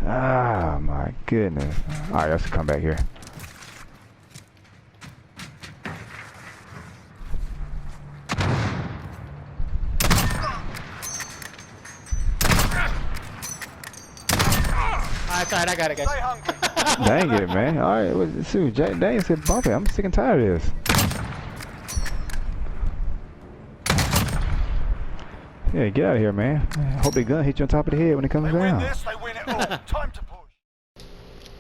Ah, my goodness. Alright, let's come back here. It's alright, I got it, guys. Dang it, man. Alright, let's see. Dang, said bump it. I'm sick and tired of this. Yeah, get out of here, man. I hope the gun hit you on top of the head when it comes down. They win it all. Time to push.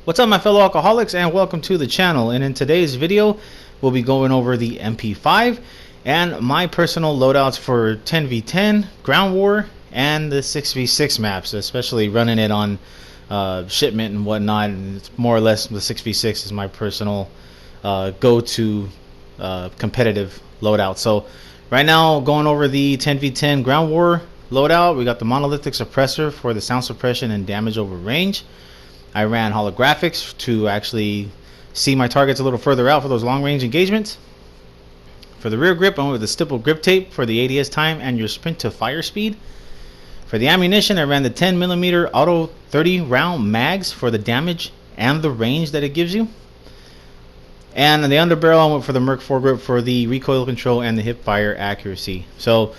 What's up, my fellow alcoholics, and welcome to the channel. And in today's video, we'll be going over the MP5 and my personal loadouts for 10v10, Ground War, and the 6v6 maps, especially running it on shipment and whatnot. And it's more or less the 6v6 is my personal go-to competitive loadout. So right now, going over the 10v10 Ground War loadout, we got the monolithic suppressor for the sound suppression and damage over range. I ran holographics to actually see my targets a little further out for those long range engagements. For the rear grip, I went with the stipple grip tape for the ADS time and your sprint to fire speed. For the ammunition, I ran the 10mm auto 30 round mags for the damage and the range that it gives you. And in the underbarrel, I went for the Merc foregrip for the recoil control and the hip fire accuracy. So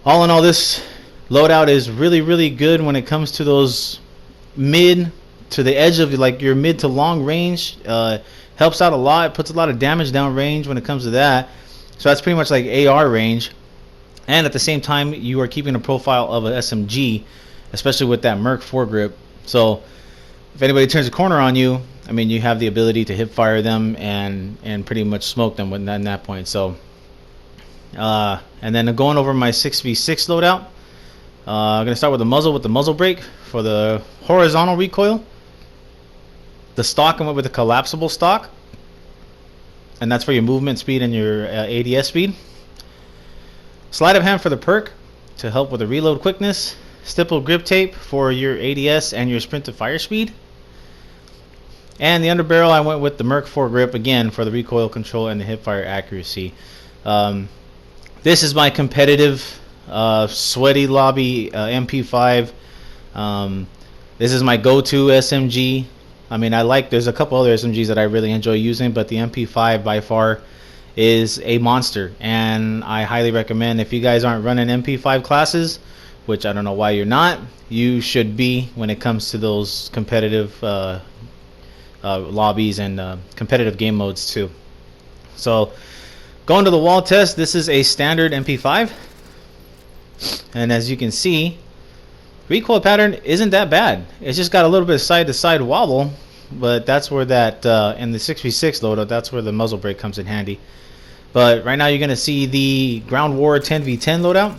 all in all, this loadout is really good when it comes to those mid to the edge of like your mid to long range. Helps out a lot, puts a lot of damage down range when it comes to that. So that's pretty much like AR range. And at the same time, you are keeping a profile of an SMG, especially with that Merc foregrip. So if anybody turns a corner on you, I mean, you have the ability to hip fire them and pretty much smoke them when at that point. So and then going over my 6v6 loadout, I'm gonna start with the muzzle brake for the horizontal recoil. The stock, I went with the collapsible stock, and that's for your movement speed and your ADS speed. Sleight of hand for the perk to help with the reload quickness. Stipple grip tape for your ADS and your sprint to fire speed. And the underbarrel, I went with the Merc foregrip again for the recoil control and the hip fire accuracy. This is my competitive sweaty lobby MP5. This is my go-to SMG. I mean, there's a couple other SMGs that I really enjoy using, but the MP5 by far is a monster, and I highly recommend, if you guys aren't running MP5 classes, which I don't know why you're not, you should be when it comes to those competitive lobbies and competitive game modes too. So going to the wall test, this is a standard MP5, and as you can see, recoil pattern isn't that bad. It's just got a little bit of side to side wobble, but that's where that in the 6v6 loadout, that's where the muzzle brake comes in handy. But right now you're gonna see the Ground War 10v10 loadout,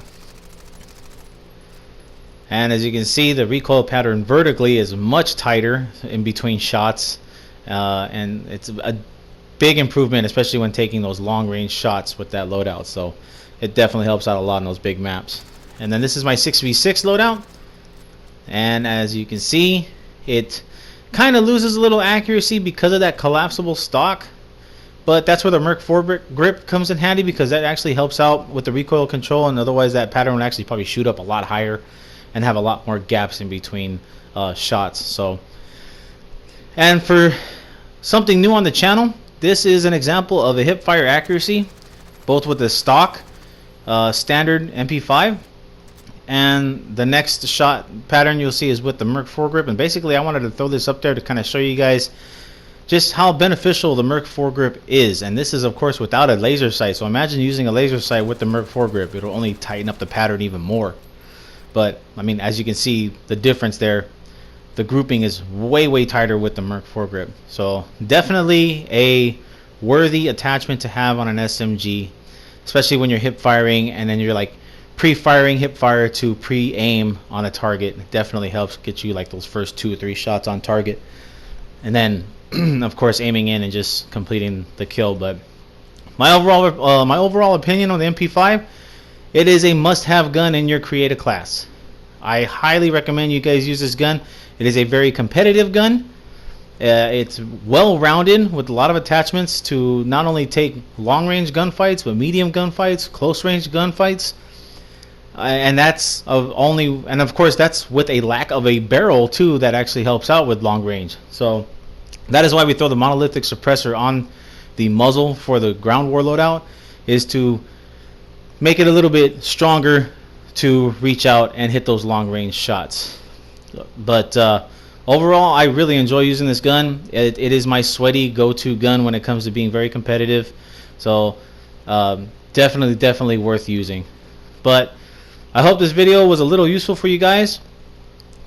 and as you can see, the recoil pattern vertically is much tighter in between shots, and it's a big improvement, especially when taking those long range shots with that loadout. So it definitely helps out a lot in those big maps. And then this is my 6v6 loadout, and as you can see, it kind of loses a little accuracy because of that collapsible stock, but that's where the Merc foregrip comes in handy, because that actually helps out with the recoil control, and otherwise that pattern would actually probably shoot up a lot higher and have a lot more gaps in between shots. So, and for something new on the channel, this is an example of a hip fire accuracy, both with the stock standard MP5, and the next shot pattern you'll see is with the Merc foregrip. And basically I wanted to throw this up there to kind of show you guys just how beneficial the Merc foregrip is. And this is of course without a laser sight, so imagine using a laser sight with the Merc foregrip. It'll only tighten up the pattern even more. But I mean, as you can see the difference there, the grouping is way tighter with the Merc foregrip. So definitely a worthy attachment to have on an SMG, especially when you're hip firing and then you're like pre-firing hip fire to pre-aim on a target. It definitely helps get you like those first 2 or 3 shots on target, and then of course aiming in and just completing the kill. But my overall opinion on the MP5, it is a must-have gun in your creative class. I highly recommend you guys use this gun. It is a very competitive gun. It's well-rounded with a lot of attachments to not only take long-range gunfights, but medium gunfights, close-range gunfights. and that's and of course that's with a lack of a barrel too that actually helps out with long range. So that is why we throw the monolithic suppressor on the muzzle for the ground war loadout, is to make it a little bit stronger to reach out and hit those long range shots. But overall, I really enjoy using this gun. It is my sweaty go-to gun when it comes to being very competitive. So definitely worth using. But I hope this video was a little useful for you guys.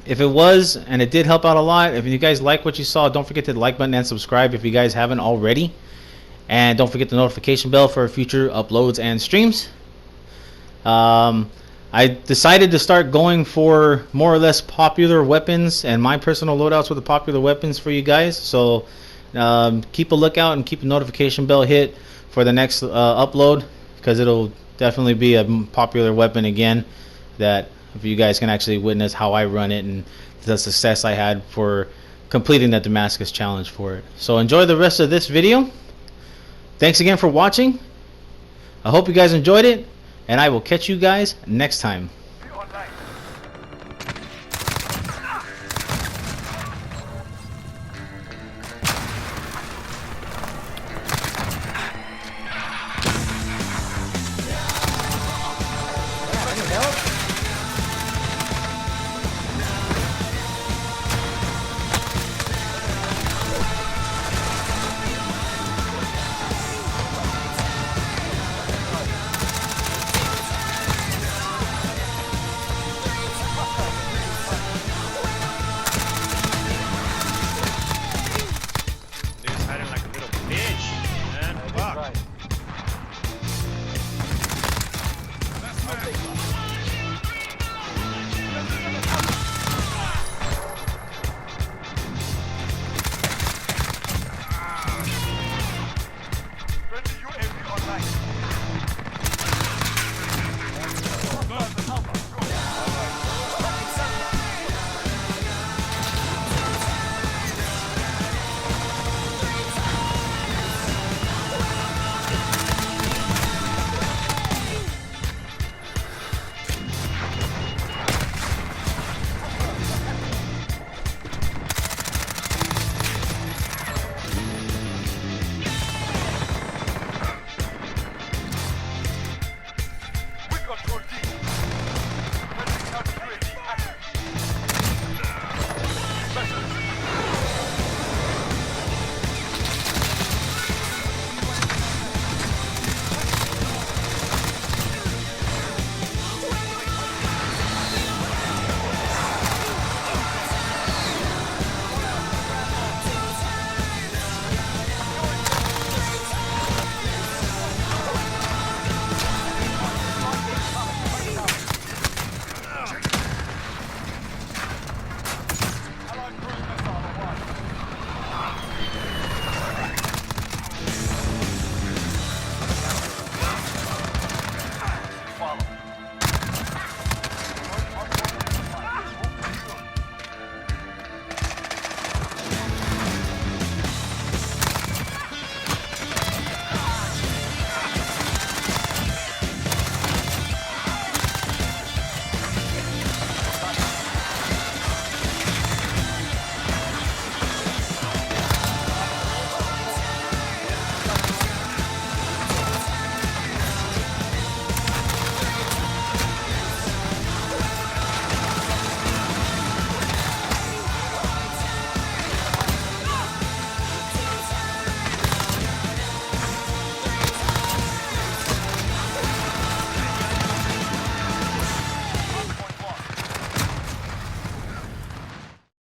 If it was, and it did help out a lot, if you guys like what you saw, don't forget to hit the like button and subscribe if you guys haven't already. And don't forget the notification bell for future uploads and streams. I decided to start going for more or less popular weapons and my personal loadouts with the popular weapons for you guys. So keep a lookout and keep the notification bell hit for the next upload, because it'll definitely be a popular weapon again, that if you guys can actually witness how I run it and the success I had for completing the Damascus challenge for it. So enjoy the rest of this video. Thanks again for watching. I hope you guys enjoyed it, and I will catch you guys next time.